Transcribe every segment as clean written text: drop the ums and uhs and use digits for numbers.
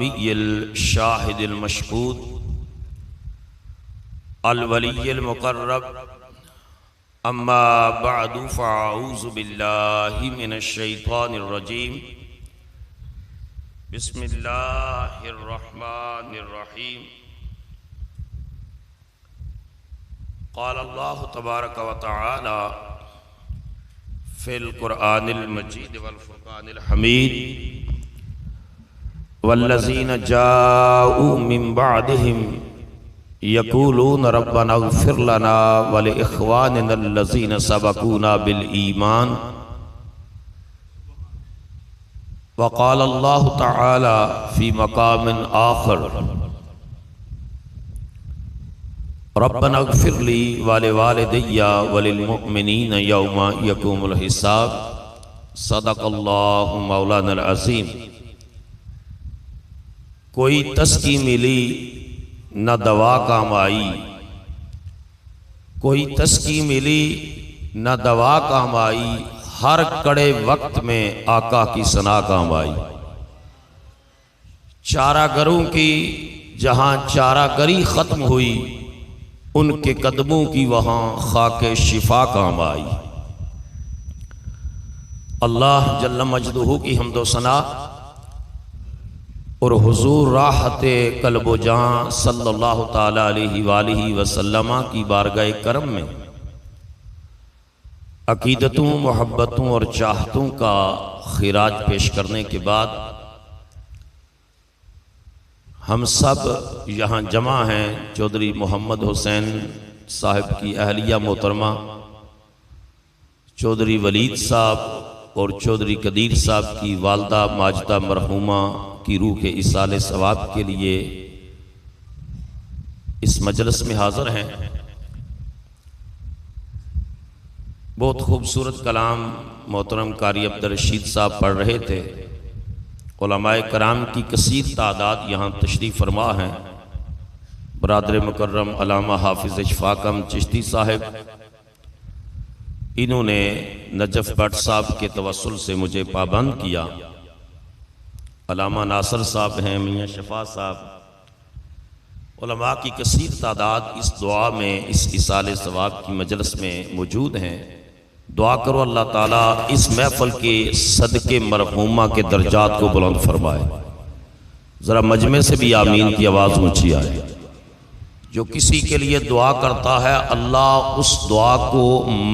गिरामील शाहिदिल मशहूद अल वलील मुक़र्रब अम्मा बअदु फ़अऊज़ु बिल्लाहि मिनश शैतानिर रजीम बिस्मिल्लाहिर रहमानिर रहीम क़ाल अल्लाहु तबारक व तआला फ़िल क़ुरआनिल मजीद वल फ़ुरक़ानिल हमीद वल्लज़ीना जाऊ मिन बअदिहिम यक़ूलून रब्बना इग़फ़िर लना व लिइख़वानिना अल्लज़ीना सबक़ूना बिल ईमान व क़ाल अल्लाहु तआला फ़ी मक़ामिन आख़र रब्बना इग़फ़िर ली व लिवालिदैया व लिलमुअ्मिनीना यौमा यक़ूमुल हिसाब सदक़ल्लाहु मौलाना अज़ीम। कोई तस्की मिली न दवा काम आई, कोई तस्की मिली न दवा काम आई, हर कड़े वक्त में आका की सना काम आई। चारागरों की जहां चारागरी खत्म हुई, उनके कदमों की वहां खाके शिफा काम आई। अल्लाह जल्ल मजदूहू की हम्दो सना और हुजूर राहते कल्बो जां सल्लल्लाहु ताला अलैहि वालिहि वसल्लम की बारगाह करम में अकीदतों, मोहब्बतों और चाहतों का खिराज पेश करने के बाद हम सब यहाँ जमा हैं चौधरी मोहम्मद हुसैन साहब की अहलिया मोहतरमा, चौधरी वलीद साहब और चौधरी कदीर साहब की वालदा माजिदा मरहूमा की रूह के इसाले सवाब के लिए इस मजलिस में हाजिर हैं। बहुत खूबसूरत कलाम मोहतरम कारी अब्दुल-रशीद साहब पढ़ रहे थे। उलमाए कराम की कसीर तादाद यहाँ तशरीफ़ फरमा हैं। बरादर मुकर्रम अल्लामा हाफिज़ इशफाक़ चिश्ती साहब, इन्होंने नजफ़ भट्ट साहब के तवस्सुल से मुझे पाबंद किया। अल्लामा नासर साहब हैं, मियाँ शफा साहब, उलमा की कसीर तादाद इस दुआ में, इस इसाले सवाब की मजलिस में मौजूद हैं। दुआ करो अल्लाह ताला इस महफल के सदके मरहूमा के दर्जात को बुलंद फरमाए। ज़रा मजमे से भी आमीन की आवाज़ ऊंची आए। जो किसी के लिए दुआ करता है, अल्लाह उस दुआ को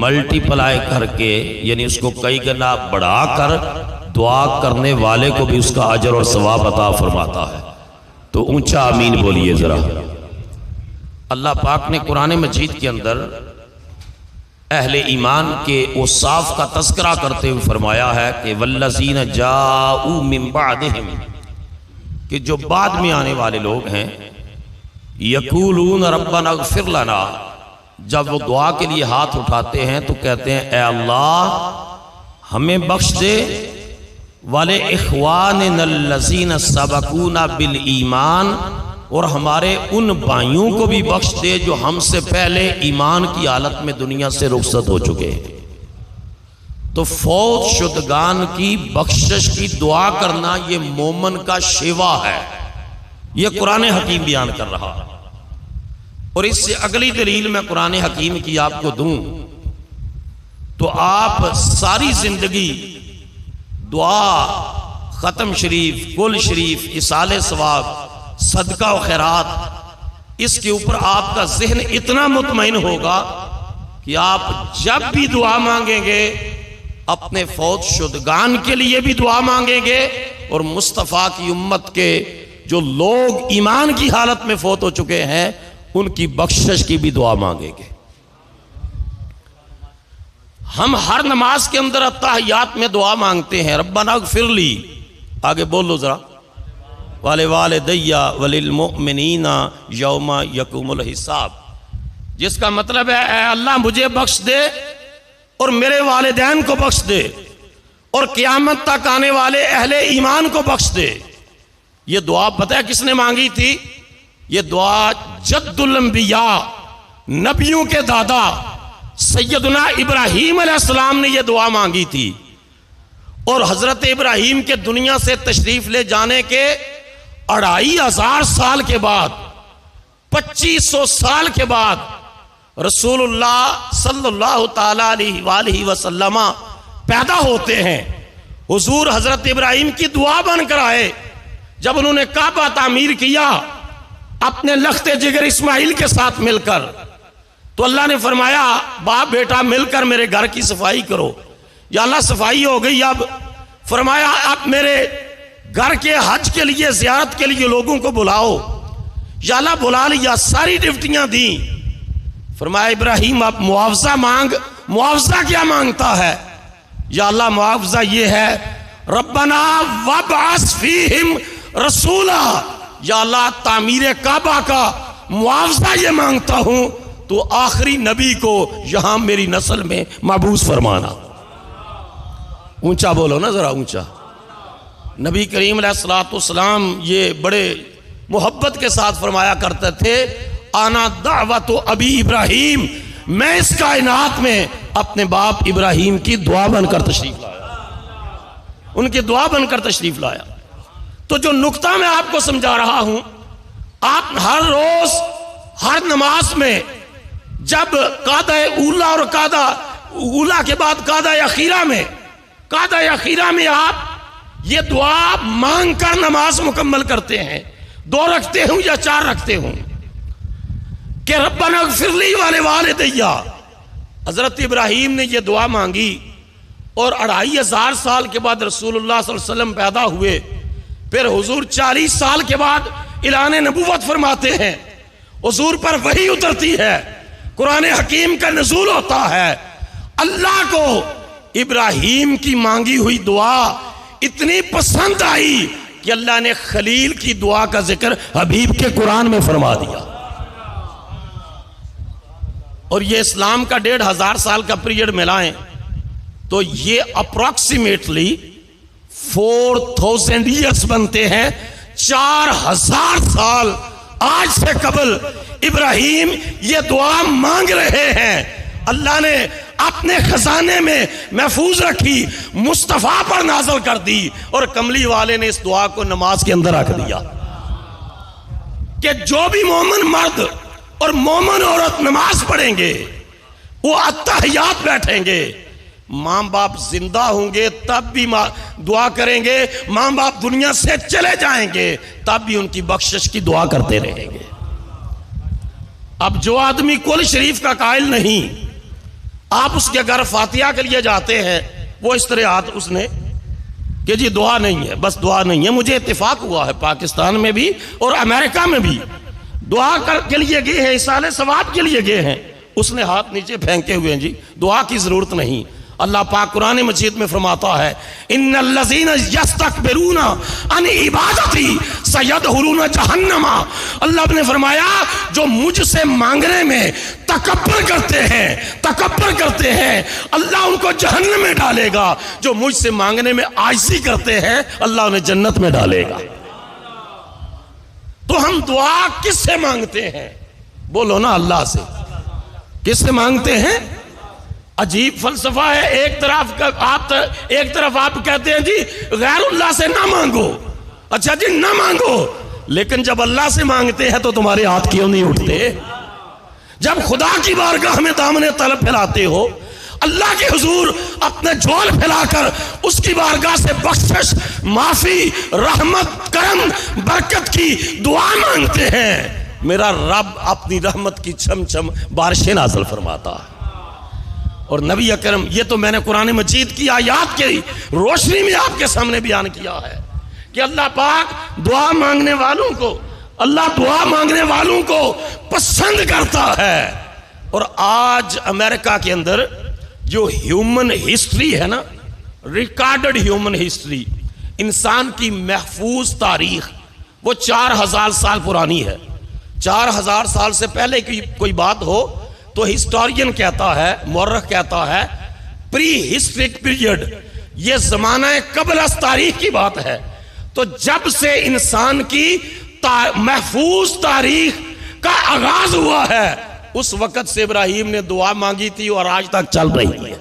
मल्टीप्लाई करके, यानी उसको कई गुना बढ़ाकर दुआ करने वाले को भी उसका अजर और सवाब अता फरमाता है। तो ऊंचा आमीन बोलिए जरा। अल्लाह पाक ने कुरान मजीद के अंदर अहले ईमान के औसाफ का तज़किरा करते हुए फरमाया है कि वल्लज़ीना जाऊ मिन बअदिहिम, कि जो बाद में आने वाले लोग हैं, यक़ूलून रब्बना इग़फ़िर लना, जब वो दुआ के लिए हाथ उठाते हैं तो कहते हैं ए अल्लाह हमें बख्श दे, वाले इख़वानिनल्लज़ीना सबक़ूना बिल ईमान, और हमारे उन भाइयों को भी बख्श दे जो हमसे पहले ईमान की हालत में दुनिया से रुखसत हो चुके हैं। तो फौत शुदगान की बख्शिश की दुआ करना ये मोमन का शिवा है, ये कुरान हकीम बयान कर रहा है। और इससे अगली दलील मैं कुरान हकीम की आपको दूं तो आप सारी जिंदगी दुआ, खत्म शरीफ, कुल शरीफ, इसाले सवाब, सदका व खैरात, इसके ऊपर आपका जहन इतना मुतमईन होगा कि आप जब भी दुआ मांगेंगे अपने फौत शुदगान के लिए भी दुआ मांगेंगे और मुस्तफ़ा की उम्मत के जो लोग ईमान की हालत में फौत हो चुके हैं उनकी बख्शिश की भी दुआ मांगेंगे। हम हर नमाज के अंदर अत्तहियात में दुआ मांगते हैं, रब्बना इग़फ़िर ली, आगे बोलो जरा, वाले वालिदैया वलिल मुअ्मिनीना यौमा यक़ूमुल हिसाब, जिसका मतलब है ऐ अल्लाह मुझे बख्श दे और मेरे वालिदैन को बख्श दे और क़यामत तक आने वाले अहले ईमान को बख्श दे। ये दुआ पता है किसने मांगी थी? ये दुआ जद्दुल अंबिया, नबियों के दादा सैयदना इब्राहीम अलैहिस्सलाम ने यह दुआ मांगी थी। और हजरत इब्राहीम के दुनिया से तशरीफ ले जाने के 2500 साल के बाद, 2500 साल के बाद रसूलुल्लाह सल्लल्लाहु ताला अलैहि वसल्लम पैदा होते हैं। हुजूर हजरत इब्राहिम की दुआ बनकर आए। जब उन्होंने काबा तामीर किया अपने लख्ते जिगर इस्माइल के साथ मिलकर, तो अल्लाह ने फरमाया बाप बेटा मिलकर मेरे घर की सफाई करो। या अल्लाह सफाई हो गई। अब फरमाया आप मेरे घर के हज के लिए, ज़ियारत के लिए लोगों को बुलाओ। या अल्लाह बुला लिया, सारी ड्यूटियां दी। फरमाया इब्राहिम आप मुआवजा मांग। मुआवजा क्या मांगता है? या अल्लाह मुआवजा ये है रब्बना वबअस फीहिम रसूला। या अल्लाह तामीर काबा का मुआवजा ये मांगता हूं तो आखिरी नबी को यहां मेरी नस्ल में मबूस फरमाना। ऊंचा बोलो ना जरा, ऊंचा। नबी करीम अलैहिस्सलाम ये बड़े मोहब्बत के साथ फरमाया करते थे आना दावत अबी इब्राहिम, मैं इस कायनात में अपने बाप इब्राहिम की दुआ बनकर तशरीफ लाया, उनकी दुआ बनकर तशरीफ लाया। तो जो नुक्ता मैं आपको समझा रहा हूं, आप हर रोज हर नमाज में जब कादा उला और कादा उला के बाद कादा अखीरा में आप ये दुआ मांग कर नमाज मुकम्मल करते हैं, 2 रखते हूं या 4 रखते हूं कि रब्बना इग़फिरली वाले वालिदैया। हजरत इब्राहिम ने यह दुआ मांगी और 2500 साल के बाद रसूलुल्लाह सल्लल्लाहु अलैहि वसल्लम पैदा हुए। फिर हुजूर 40 साल के बाद इलान नबुव्वत फरमाते हैं, हुजूर पर वही उतरती है, कुरान हकीम का नुज़ूल होता है। अल्लाह को इब्राहिम की मांगी हुई दुआ इतनी पसंद आई कि अल्लाह ने खलील की दुआ का जिक्र हबीब के कुरान में फरमा दिया। और ये इस्लाम का 1500 साल का पीरियड मिलाएं तो ये अप्रोक्सीमेटली 4000 ईयर्स बनते हैं। 4000 साल आज से कबल इब्राहिम ये दुआ मांग रहे हैं। अल्लाह ने अपने खजाने में महफूज रखी, मुस्तफा पर नाज़िल कर दी और कमली वाले ने इस दुआ को नमाज के अंदर रख दिया कि जो भी मोमिन मर्द और मोमिन औरत नमाज पढ़ेंगे वो अत्तहियात बैठेंगे। माँ बाप जिंदा होंगे तब भी दुआ करेंगे, माँ बाप दुनिया से चले जाएंगे तब भी उनकी बख्शिश की दुआ करते रहेंगे। अब जो आदमी कुल शरीफ का कायल नहीं, आप उसके घर फातिहा के लिए जाते हैं, वो इस तरह हाथ उसने कि जी दुआ नहीं है, बस दुआ नहीं है। मुझे इत्तेफाक हुआ है पाकिस्तान में भी और अमेरिका में भी दुआ के लिए गए हैं, इसाले सवाब के लिए गए हैं, उसने हाथ नीचे फेंके हुए हैं। जी दुआ की जरूरत नहीं। अल्लाह पाक कुरान मजीद में फरमाता है इन्नल्लज़ीना यस्तकबिरूना अन इबादती सयदखुलूना जहन्नमा। अल्लाह ने फरमाया जो मुझसे मांगने में तकब्बुर करते हैं अल्लाह उनको जहन्नम में डालेगा। जो मुझसे मांगने में आजिज़ी करते हैं अल्लाह उन्हें जन्नत में डालेगा। तो हम दुआ किससे मांगते हैं? बोलो ना, अल्लाह से। किससे मांगते हैं? अजीब फलसफा है। एक तरफ आप कहते हैं जी गैरुल्लाह से ना मांगो, अच्छा जी ना मांगो, लेकिन जब अल्लाह से मांगते हैं तो तुम्हारे हाथ क्यों नहीं उठते? जब खुदा की बारगाह में दामने तलब फैलाते हो, अल्लाह के हुजूर अपने झोल फैलाकर उसकी बारगाह से बख्शिश, माफी, रहमत, करम, बरकत की दुआ मांगते हैं, मेरा रब अपनी रहमत की छम-छम बारिशें नाज़िल फरमाता है। और नबी अकरम, ये तो मैंने कुरान मजीद की आयात की रोशनी में आपके सामने बयान किया है कि अल्लाह पाक दुआ मांगने वालों को, अल्लाह दुआ मांगने वालों को पसंद करता है। और आज अमेरिका के अंदर जो ह्यूमन हिस्ट्री है ना, रिकॉर्डेड ह्यूमन हिस्ट्री, इंसान की महफूज तारीख, वो 4000 साल पुरानी है। 4000 साल से पहले की कोई बात हो तो हिस्टोरियन कहता है, मुअर्रिख कहता है प्री हिस्ट्रिक पीरियड, ये जमाना कबल तारीख की बात है। तो जब से इंसान की महफूज तारीख का आगाज हुआ है उस वक्त से इब्राहिम ने दुआ मांगी थी और आज तक चल रही है।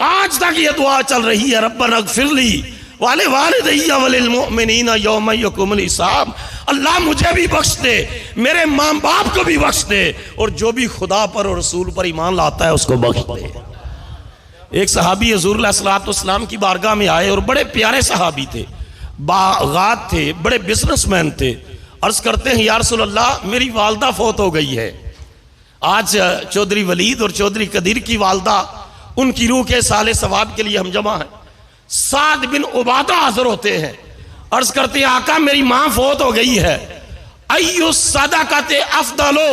आज तक ये दुआ चल रही है रब्बना इग़फिरली वाले वालिदैया वलिल मुमिनीना यौम यकुमुल हिसाब। अल्लाह मुझे भी बख्श दे, मेरे माँ बाप को भी बख्श दे, और जो भी खुदा पर और रसूल पर ईमान लाता है उसको बख्श दे। एक सहाबी हुज़ूर अलैहिस्सलाम की बारगाह में आए और बड़े प्यारे सहाबी थे, बागात थे, बड़े बिजनेसमैन थे। अर्ज करते हैं या रसूल अल्लाह मेरी वालदा फौत हो गई है। आज चौधरी वलीद और चौधरी कदीर की वालदा, उनकी रूह के साले सवाब के लिए हम जमा हैं। साद बिन उबादा हाजिर होते हैं, अर्ज करते हैं आका मेरी माँ फौत हो गई है। अय्यु सदक़ते अफ़दलो,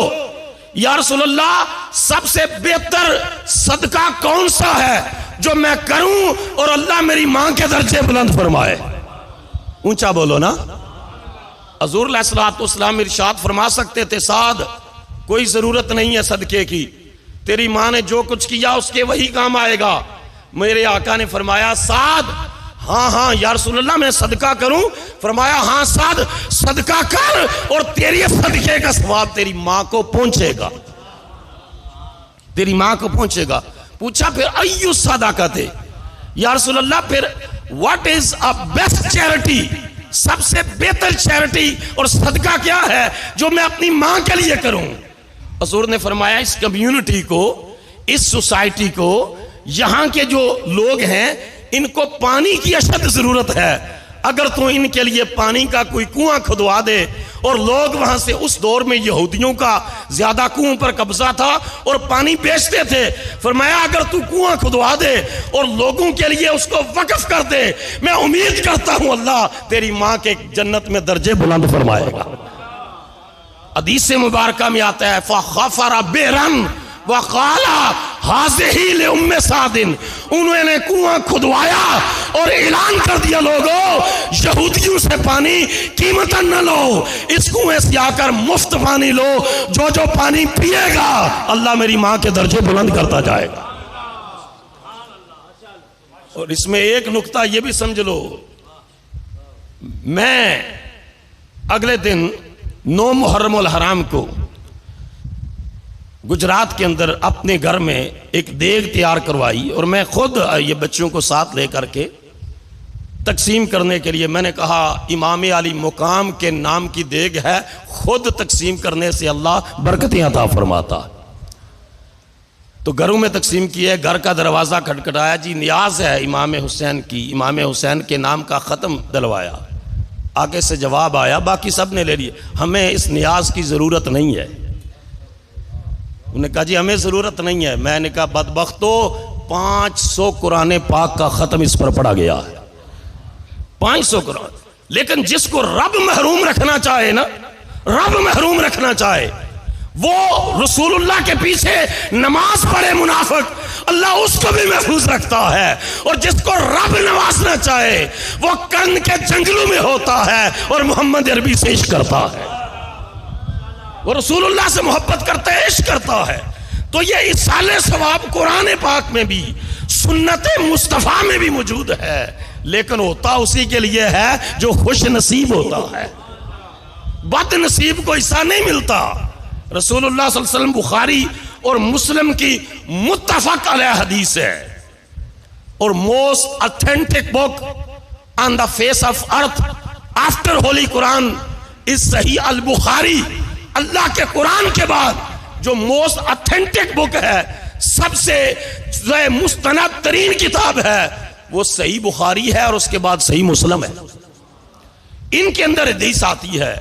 या रसूल अल्लाह सबसे बेहतर सदका कौन सा है जो मैं करूं और अल्लाह मेरी माँ के दर्जे बुलंद फरमाए। ऊंचा बोलो ना। हुज़ूर अलैहिस्सलाम इरशाद फरमा सकते थे साद कोई जरूरत नहीं है सदके की, तेरी माँ ने जो कुछ किया उसके वही काम आएगा। मेरे आका ने फरमाया साद हाँ हाँ या रसूल अल्लाह मैं सदका करूं। फरमाया हाँ साद सदका कर और तेरी सदके का सवाब तेरी माँ को पहुंचेगा, तेरी माँ को पहुंचेगा। पूछा फिर अय्यु सदक़ते, या रसूल अल्लाह फिर what is a best charity, सबसे बेहतर चैरिटी और सदका क्या है जो मैं अपनी माँ के लिए करूं। हुज़ूर ने फरमाया इस कम्युनिटी को, इस सोसाइटी को, यहाँ के जो लोग हैं इनको पानी की अशद जरूरत है। अगर तू इनके लिए पानी का कोई कुआं खुदवा दे, और लोग वहां से उस दौर में यहूदियों का ज्यादा कुओं पर कब्जा था और पानी बेचते थे, फरमाया अगर तू कुआं खुदवा दे और लोगों के लिए उसको वक्फ कर दे, मैं उम्मीद करता हूं अल्लाह तेरी माँ के जन्नत में दर्जे बुलंद फरमाएगा। हदीस मुबारका में आता है फ़ग़फ़रा बिरन वक़ाला हाज़िही लिउम्मे सादिन, उन्होंने कुआं खुदवाया और ऐलान कर दिया लोगों यहूदियों से पानी कीमतन न लो, इस कुएं से आकर मुफ्त पानी लो, जो जो पानी पिएगा अल्लाह मेरी माँ के दर्जे बुलंद करता जाएगा। और इसमें एक नुक्ता ये भी समझ लो, मैं अगले दिन 9 मुहर्रमुल हराम को गुजरात के अंदर अपने घर में एक देग तैयार करवाई और मैं खुद ये बच्चों को साथ लेकर के तकसीम करने के लिए, मैंने कहा इमाम अली मुकाम के नाम की देग है, खुद तकसीम करने से अल्लाह बरकतें अता फरमाता। तो घरों में तकसीम किया, घर का दरवाज़ा खटखटाया, जी नियाज है इमाम हुसैन की, इमाम हुसैन के नाम का ख़त्म दिलवाया। आगे से जवाब आया, बाकी सब ने ले लिया, हमें इस नियाज की ज़रूरत नहीं है। उन्होंने कहा जी हमें ज़रूरत नहीं है। मैंने कहा बदबख्तो 500 कुरान पाक का ख़त्म इस पर पढ़ा गया है, 500 कुरान। लेकिन जिसको रब महरूम रखना चाहे ना, रब महरूम रखना चाहे, वो रसूलुल्लाह के पीछे नमाज पढ़े मुनाफिक, अल्लाह उसको भी महफूज रखता है। और जिसको रब नवाजना चाहे वो कर्न के जंगलों में होता है और मोहम्मद अरबी से इश्क करता है, वो रसूलुल्लाह से मोहब्बत करता है, इश्क करता है। तो ये इसाले सवाब कुरान पाक में भी, सुन्नत मुस्तफ़ा में भी मौजूद है, लेकिन होता उसी के लिए है जो खुश नसीब होता है, बद नसीब को ऐसा नहीं मिलता। रसूलुल्लाह सल्लल्लाहु अलैहि वसल्लम बुखारी और मुस्लिम की मुत्तफक अलैह हदीस है, और most authentic book on the face of earth after Holi Quran is सही अल बुखारी। अल्लाह के कुरान के बाद जो मोस्ट ऑथेंटिक बुक है, सबसे मुस्तनद तरीन किताब है, वो सही बुखारी है और उसके बाद सही मुस्लिम है। इनके अंदर हदीस आती है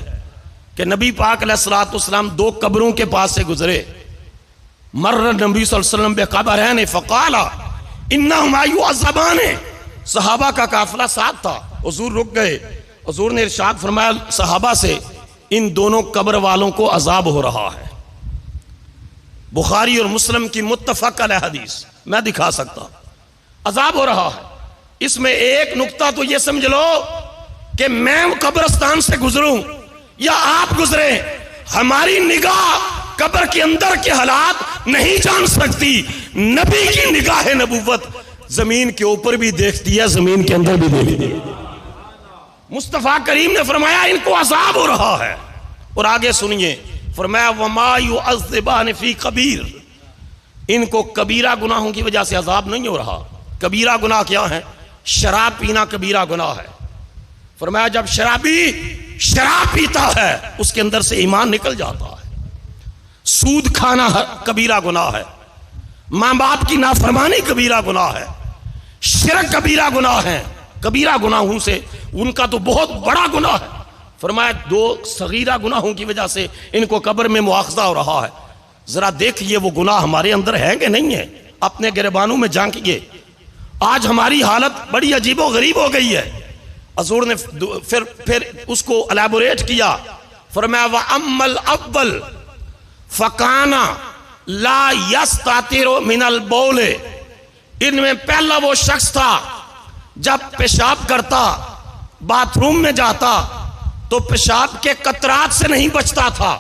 कि नबी पाक अलैहिस्सलाम 2 कब्रों के पास से गुजरे। मर्र नबी सल्लल्लाहु अलैहि वसल्लम बेक़ब्रैन फ़क़ाला इन्नहुमा युअज़्ज़बान, सहाबा का काफिला साथ था, हुजूर रुक गए। हुजूर ने इरशाद फरमाया सहाबा से, इन दोनों कब्र वालों को अजाब हो रहा है। बुखारी और मुस्लिम की मुत्तफक अलैह हदीस, मैं दिखा सकता, अजाब हो रहा है। इसमें एक नुक्ता तो ये समझ लो कि मैं कब्रस्तान से गुजरूं या आप गुजरे, हमारी निगाह कब्र के अंदर के हालात नहीं जान सकती। नबी की निगाह नबूवत जमीन के ऊपर भी देखती है, जमीन के अंदर भी देखती है। मुस्तफा करीम ने फरमाया इनको अजाब हो रहा है। और आगे सुनिए, फरमाया वमा युअज़्ज़िबान फी कबीर, इनको कबीरा गुनाहों की वजह से अजाब नहीं हो रहा। कबीरा गुनाह क्या है? शराब पीना कबीरा गुनाह है। फरमाया जब शराबी शराब पीता है उसके अंदर से ईमान निकल जाता है। सूद खाना कबीरा गुनाह है, मां बाप की नाफरमानी कबीरा गुनाह है, शिरक कबीरा गुनाह है। कबीरा गुनाहों से उनका तो बहुत बड़ा गुनाह है। फरमाया 2 सगीरा गुनाहों की वजह से इनको कब्र में मुआखजा हो रहा है। जरा देखिए वो गुनाह हमारे अंदर है कि नहीं है, अपने गिरबानों में झांकिए। आज हमारी हालत बड़ी अजीबो गरीब हो गई है। हजूर ने फिर उसको एलैबोरेट किया। फरमाया व अम्मल अव्वल फकाना ला यस्तातिरु मिनल बौले, इनमें पहला वो शख्स था जब पेशाब करता, बाथरूम में जाता तो पेशाब के कतरात से नहीं बचता था।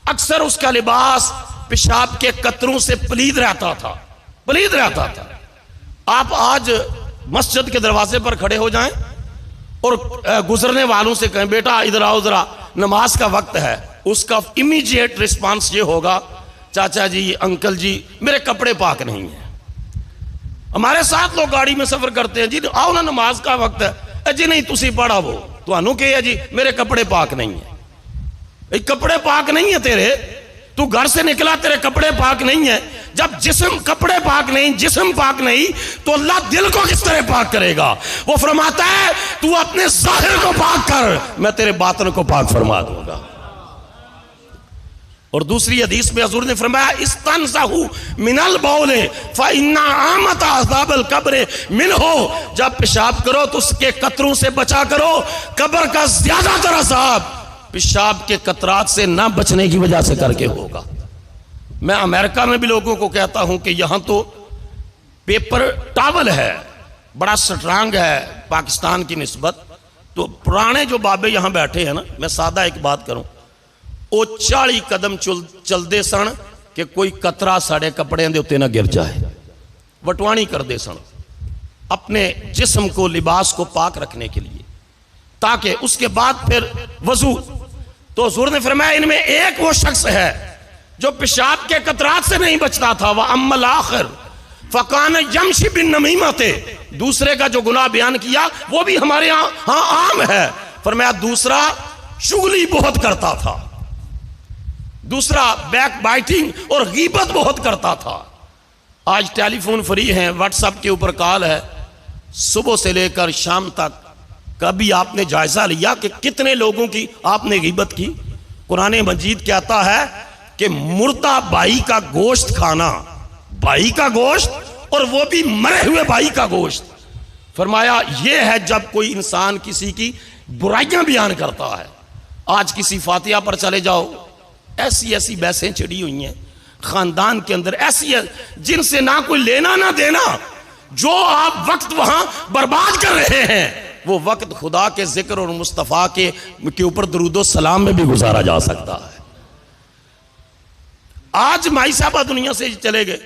अक्सर उसका लिबास पेशाब के कतरों से पलीद रहता था, पलीद रहता था। आप आज मस्जिद के दरवाजे पर खड़े हो जाएं और गुजरने वालों से कहें बेटा इधर आओ जरा नमाज का वक्त है, उसका इमीडिएट रिस्पांस ये होगा चाचा जी अंकल जी मेरे कपड़े पाक नहीं है। हमारे साथ लोग गाड़ी में सफर करते हैं, जी आओ ना नमाज का वक्त है, जी नहीं तुसी पढ़ा वो तुहानू कहे जी मेरे कपड़े पाक नहीं है। कपड़े पाक नहीं है तेरे, तू घर से निकला तेरे कपड़े पाक नहीं है। जब जिस्म कपड़े पाक नहीं, जिस्म पाक नहीं तो अल्लाह दिल को किस तरह पाक करेगा। वो फरमाता है तू अपने ज़ाहिर को पाक कर, मैं तेरे बातिन को पाक फरमा दूंगा। और दूसरी हदीस में हुजूर ने फरमाया इस्तनज़हु मिनल बौले फ़इन्ना आमत अज़ाबल कब्र मिनहु, जब पेशाब करो तो उसके कतरों से बचा करो, कब्र का ज्यादातर अज़ाब पेशाब के कतरात से ना बचने की वजह से करके होगा। मैं अमेरिका में भी लोगों को कहता हूं कि यहां तो पेपर टॉवल है, बड़ा स्ट्रांग है पाकिस्तान की निस्बत। तो पुराने जो बाबे यहां बैठे हैं ना, मैं सादा एक बात करूं, वो 40 कदम चलते सन कि कोई कतरा साढ़े कपड़े के उत्ते ना गिर जाए। वटवाणी करते सन अपने जिस्म को, लिबास को पाक रखने के लिए, ताकि उसके बाद फिर वजू। तो हुजूर ने फरमाया इनमें एक वो शख्स है जो पेशाब के कतरात से नहीं बचता था। वह अम्मल आखिर फकान यमशी बिन नमीमते, दूसरे का जो गुनाह बयान किया वो भी हमारे यहाँ आम है। फरमाया दूसरा चुगली बहुत करता था, दूसरा बैक बाइटिंग और गीबत बहुत करता था। आज टेलीफोन फ्री है, व्हाट्सएप के ऊपर कॉल है, सुबह से लेकर शाम तक। कभी आपने जायजा लिया कि कितने लोगों की आपने गीबत की। कुरान मजीद कहता है कि मुर्दा भाई का गोश्त खाना, भाई का गोश्त और वो भी मरे हुए भाई का गोश्त। फरमाया यह है जब कोई इंसान किसी की बुराइयां बयान करता है। आज किसी फातिहा पर चले जाओ, ऐसी ऐसी बहसें चिड़ी हुई हैं खानदान के अंदर, ऐसी है जिनसे ना कोई लेना ना देना। जो आप वक्त वहां बर्बाद कर रहे हैं वो वक्त खुदा के जिक्र और मुस्तफ़ा के ऊपर दरूदो सलाम में भी गुजारा जा सकता है। आज माई साहबा दुनिया से चले गए,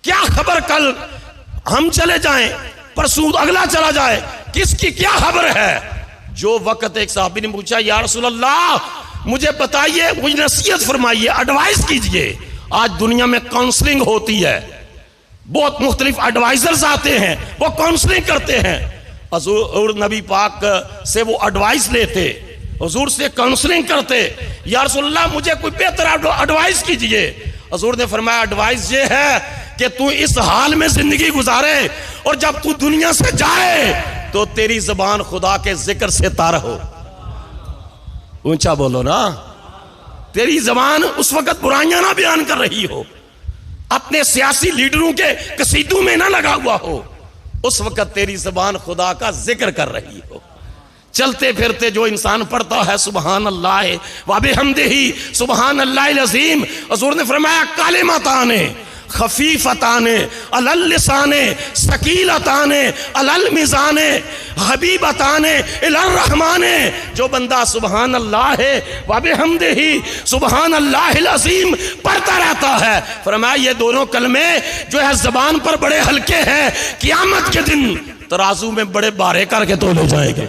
क्या खबर कल हम चले जाएं, परसों अगला चला जाए, किसकी क्या खबर है। जो वक्त एक साहबी ने पूछा या रसूल अल्लाह मुझे बताइए, मुझे नसीहत फरमाइए, एडवाइस कीजिए। आज दुनिया में काउंसलिंग होती है, बहुत मुख्तलिफ एडवाइजर्स आते हैं, वो काउंसलिंग करते हैं। हुजूर नबी पाक से वो एडवाइस लेते, हुजूर से काउंसलिंग करते, या रसूलल्लाह मुझे कोई बेहतर एडवाइस कीजिए। हुजूर ने फरमाया एडवाइस ये है कि तू इस हाल में जिंदगी गुजारे और जब तू दुनिया से जाए तो तेरी जुबान खुदा के जिक्र से तार हो। ऊंचा बोलो ना, तेरी जबान उस वक्त बुराइयां ना बयान कर रही हो, अपने सियासी लीडरों के कसीदों में ना लगा हुआ हो, उस वक्त तेरी जबान खुदा का जिक्र कर रही हो। चलते फिरते जो इंसान पढ़ता है सुबहान अल्लाह व बिहम्दिही सुबहान अल्लाहिल अज़ीम, हुज़ूर ने फरमाया कालिमताने खफीफताने अलल लिसाने सकीलताने अलल मिज़ाने हबीबताने इलर रहमाने, जो बंदा सुबहान अल्लाह व बिहम्दिही सुबहान अल्लाहिल अज़ीम पढ़ता रहता है, फरमाया ये दोनों कलमे जो है जबान पर बड़े हल्के हैं, क़यामत के दिन तराजू में बड़े बारे करके तोले जाएंगे।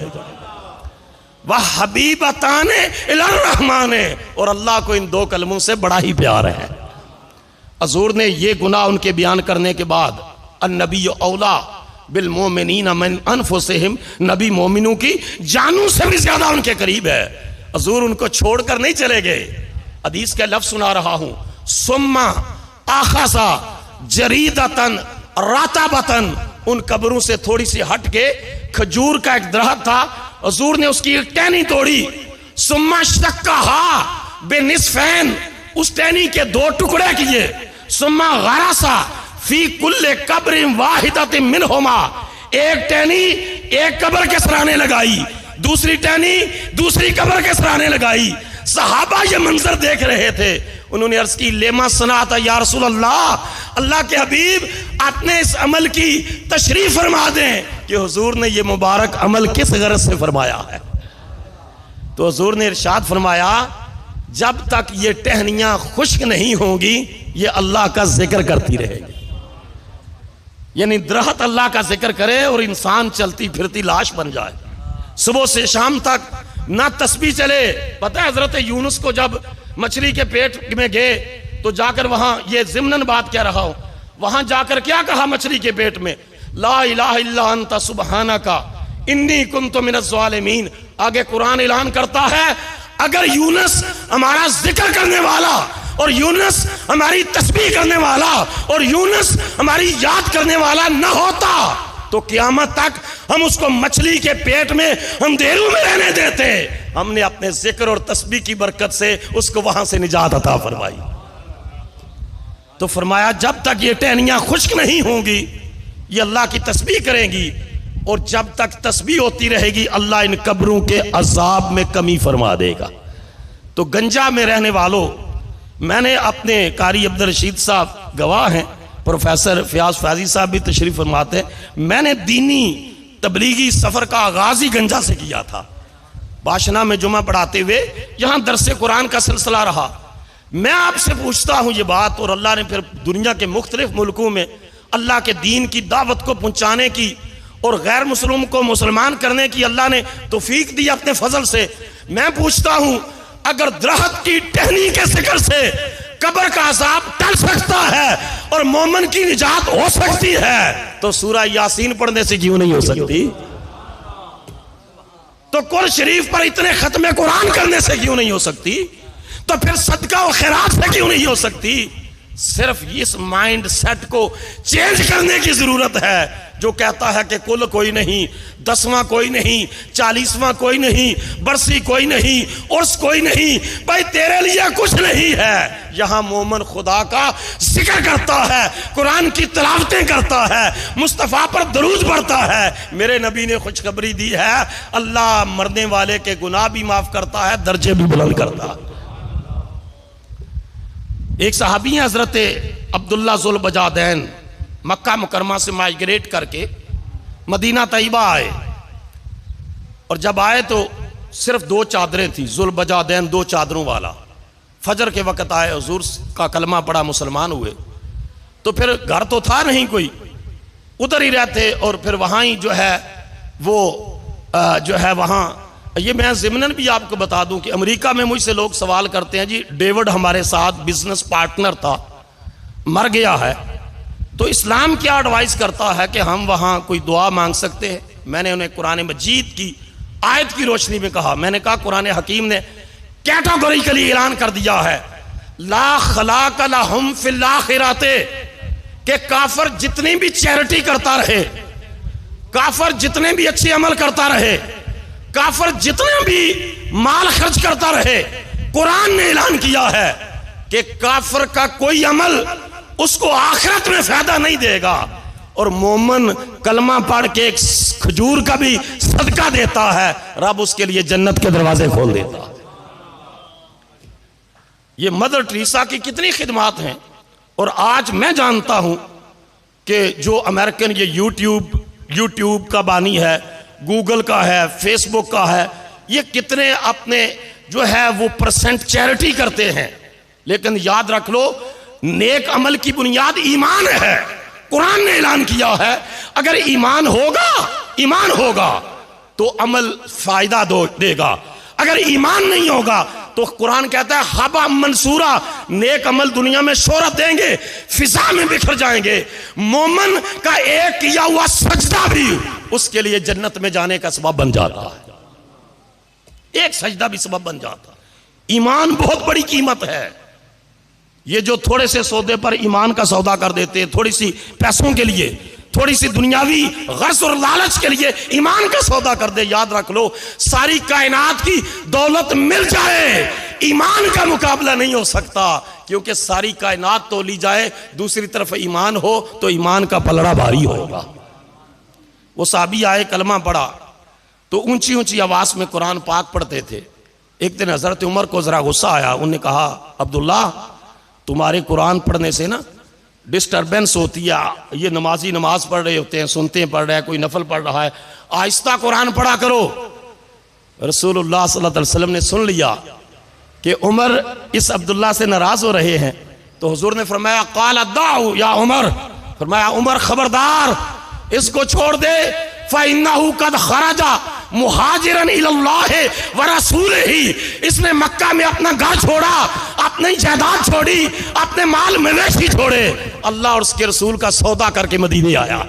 वह हबीबताने इलर रहमाने, और अल्लाह को इन दो कलमों से बड़ा ही प्यार है। हुज़ूर ने ये गुनाह उनके बयान करने के बाद अन्नबी औला बिल मोमिनीना मिन अनफुसिहिम, नबी मोमिनों की जानों से भी ज्यादा उनके करीब है। हजूर उनको छोड़कर नहीं चले गए। हदीस का लफ्ज सुना रहा हूं, सुम्मा आखासा जरीदतन राताबतन, उन कब्रों से थोड़ी सी हट के खजूर का एक दरख्त था, हजूर ने उसकी एक टहनी तोड़ी। सुम्मा शक्काहा बेनिस्फैन, उस टहनी के दो टुकड़े किए। सुम्मा गरसा फी कुल्ले कब्रिन वाहिदतिन मिनहुमा, एक टहनी एक कब्र के सराहने लगाई, दूसरी टहनी दूसरी कब्र के सराहने लगाई। सहाबा ये मंजर देख रहे थे। उन्होंने अर्ज की, लेमा सनाता या रसूल अल्लाह, अल्लाह के हबीब आपने इस अमल की तशरीफ फरमा दें कि हुजूर ने ये मुबारक अमल किस गरज से फरमाया है। तो हुजूर ने इरशाद फरमाया, जब तक ये टहनियां खुश्क नहीं होंगी ये अल्लाह का जिक्र करती रहेगी। यानी दरख्त अल्लाह का जिक्र करे और इंसान चलती फिरती लाश बन जाए। सुबह से शाम तक ना तस्बीह चले। पता है हजरत यूनुस को जब मछली के पेट में गए तो जाकर वहां, ये ज़िम्नन बात कह रहा हूं, वहां जाकर क्या कहा मछली के पेट में, ला इलाहा इल्ला अंता सुब्हानका इन्नी कुन्तु मिनज़ ज़ालिमीन। आगे कुरान ऐलान करता है, अगर यूनुस हमारा जिक्र करने वाला और यूनुस हमारी तस्बीह करने वाला और यूनुस हमारी याद करने वाला न होता तो क़यामत तक हम उसको मछली के पेट में अंधेरों में रहने देते। हमने अपने जिक्र और तस्बीह की बरकत से उसको वहां से निजात अता फरमाई। तो फरमाया, जब तक ये टहनियां खुश्क नहीं होंगी ये अल्लाह की तस्बीह करेंगी, और जब तक तस्बीह होती रहेगी अल्लाह इन कब्रों के अजाब में कमी फरमा देगा। तो गंजा में रहने वालों, मैंने अपने कारी अब्दुल रशीद साहब गवाह हैं, प्रोफेसर फयाज फैजी साहब भी तशरीफ फरमाते हैं, मैंने दीनी तबलीगी सफर का आगाज ही गंजा से किया था। बाशना में जुमा पढ़ाते हुए यहां दरसे कुरान का सिलसिला रहा। मैं आपसे पूछता हूं ये बात, और अल्लाह ने फिर दुनिया के मुख्तलिफ मुल्कों में अल्लाह के दीन की दावत को पहुंचाने की और गैर मुस्लिम को मुसलमान करने की अल्लाह ने तौफीक दी अपने फजल से। मैं पूछता हूं, अगर दरख्त की टहनी के जिक्र से कब्र का अजाब टल सकता है और मोमन की निजात हो सकती है, तो सूरह यासीन पढ़ने से क्यों नहीं हो सकती? तो कुरान शरीफ पर इतने खत्मे कुरान करने से क्यों नहीं हो सकती? तो फिर सदका और खैरात से क्यों नहीं हो सकती? सिर्फ इस माइंड सेट को चेंज करने की जरूरत है, जो कहता है कि कुल कोई नहीं, 10वां कोई नहीं, 40वां कोई नहीं, बरसी कोई नहीं, उर्स कोई नहीं। भाई तेरे लिए कुछ नहीं है। यहां मोमन खुदा का जिक्र करता है, कुरान की तिलावतें करता है, मुस्तफा पर दरूद पढ़ता है। मेरे नबी ने खुशखबरी दी है, अल्लाह मरने वाले के गुनाह भी माफ करता है, दर्जे भी बुलंद करता है। एक सहाबी हैं हजरत अब्दुल्ला जुल बजादैन, मक्का मुकरमा से माइग्रेट करके मदीना तैयबा आए, और जब आए तो सिर्फ 2 चादरें थी, जुल बजादैन 2 चादरों वाला। फजर के वक्त आए, हुजूर का कलमा पड़ा, मुसलमान हुए। तो फिर घर तो था नहीं कोई, उधर ही रहते, और फिर वहां ही जो है वो जो है वहां, ये मैं ज़िमनन भी आपको बता दूं कि अमेरिका में मुझसे लोग सवाल करते हैं, जी डेविड हमारे साथ बिजनेस पार्टनर था, मर गया है, तो इस्लाम क्या एडवाइस करता है कि हम वहां कोई दुआ मांग सकते हैं? मैंने उन्हें कुरान मजीद की आयत की रोशनी में कहा, मैंने कहा कुरान हकीम ने कैटेगोरिकली ऐलान कर दिया है, ला खलाक लहुम फिल आखिरते, कि काफिर जितनी भी चैरिटी करता रहे, काफिर जितने भी अच्छे अमल करता रहे, काफिर जितना भी माल खर्च करता रहे, कुरान ने ऐलान किया है कि काफिर का कोई अमल उसको आखिरत में फायदा नहीं देगा। और मोमन कलमा पढ़ के एक खजूर का भी सदका देता है, रब उसके लिए जन्नत के दरवाजे खोल देता। ये मदर टेरेसा की कितनी खिदमात हैं। और आज मैं जानता हूं कि जो अमेरिकन ये यूट्यूब का बानी है, गूगल का है, फेसबुक का है, ये कितने अपने जो है वो परसेंट चैरिटी करते हैं। लेकिन याद रख लो, नेक अमल की बुनियाद ईमान है। कुरान ने ऐलान किया है, अगर ईमान होगा तो अमल फायदा देगा, अगर ईमान नहीं होगा तो कुरान कहता है हबा मंसूरा, नेक अमल दुनिया में शोहरत देंगे, फिजा में बिखर जाएंगे। मोमिन का एक किया हुआ सजदा भी उसके लिए जन्नत में जाने का सबब बन जाता है। एक सजदा भी सबब बन जाता। ईमान बहुत बड़ी कीमत है। ये जो थोड़े से सौदे पर ईमान का सौदा कर देते हैं, थोड़ी सी पैसों के लिए, थोड़ी सी दुनियावी गर्ज और लालच के लिए ईमान का सौदा कर दे, याद रख लो सारी कायनात की दौलत मिल जाए, ईमान का मुकाबला नहीं हो सकता। क्योंकि सारी कायनात तो ली जाए, दूसरी तरफ ईमान हो तो ईमान का पलड़ा भारी होगा। वो साहबी आए, कलमा पढ़ा तो ऊंची ऊंची आवाज में कुरान पाक पढ़ते थे। एक दिन हजरत उमर को जरा गुस्सा आया। उन्होंने कहा, अब्दुल्ला तुम्हारे कुरान पढ़ने से ना डिस्टरबेंस होती है, ये नमाजी नमाज पढ़ रहे होते हैं, सुनते हैं, पढ़ रहे हैं, कोई नफल पढ़ रहा है, आहिस्ता कुरान पढ़ा करो। रसूलुल्लाह सल्लल्लाहु अलैहि वसल्लम ने सुन लिया कि उमर इस अब्दुल्ला से नाराज हो रहे हैं, तो हुजूर ने फरमाया क़ाल दाऊ या उमर, फरमाया उमर खबरदार, इसको छोड़ दे। फ़इन्नहु क़द खरजा मुहाजिरन इलल्लाह व रसूलिही, इसने मक्का में अपना घर छोड़ा, अपनी जायदाद छोड़ी, अपने माल मवेशी छोड़े, अल्लाह और उसके रसूल का सौदा करके मदीने आया।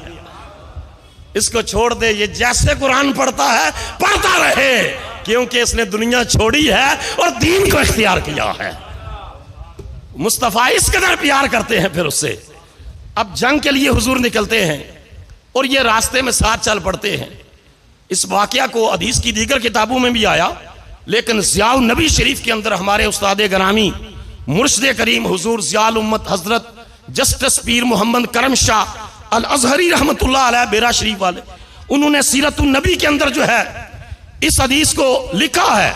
इसको छोड़ दे, ये जैसे कुरान पढ़ता है पढ़ता रहे, क्योंकि इसने दुनिया छोड़ी है और दीन को इख्तियार किया है। मुस्तफा इस कदर प्यार करते हैं फिर उससे। अब जंग के लिए हुजूर निकलते हैं और ये रास्ते में साथ चल पड़ते हैं। इस वाकया को हदीस की दीगर किताबों में भी आया, लेकिन ज़ियाउ नबी शरीफ के अंदर हमारे उस्ताद गरामी मुर्शिद करीम हुजूर ज़ियाउल उम्मत हजरत जस्टिस पीर मोहम्मद करम शाह अल अजहरी रहमतुल्लाह अलैह बेरा शरीफ वाले, उन्होंने सीरतुन नबी के अंदर जो है इस हदीस को लिखा है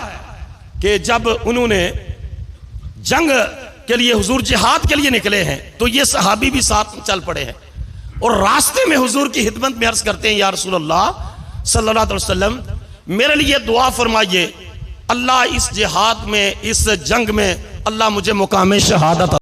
कि जब उन्होंने जंग के लिए हुजूर जिहाद के लिए निकले हैं तो ये सहाबी भी साथ चल पड़े हैं और रास्ते में हुजूर की खिदमत में अर्ज करते हैं, या रसूलल्लाह सल्लल्लाहु अलैहि वसल्लम मेरे लिए दुआ फरमाइए, अल्लाह इस जिहाद में, इस जंग में अल्लाह मुझे मुकाम शहादत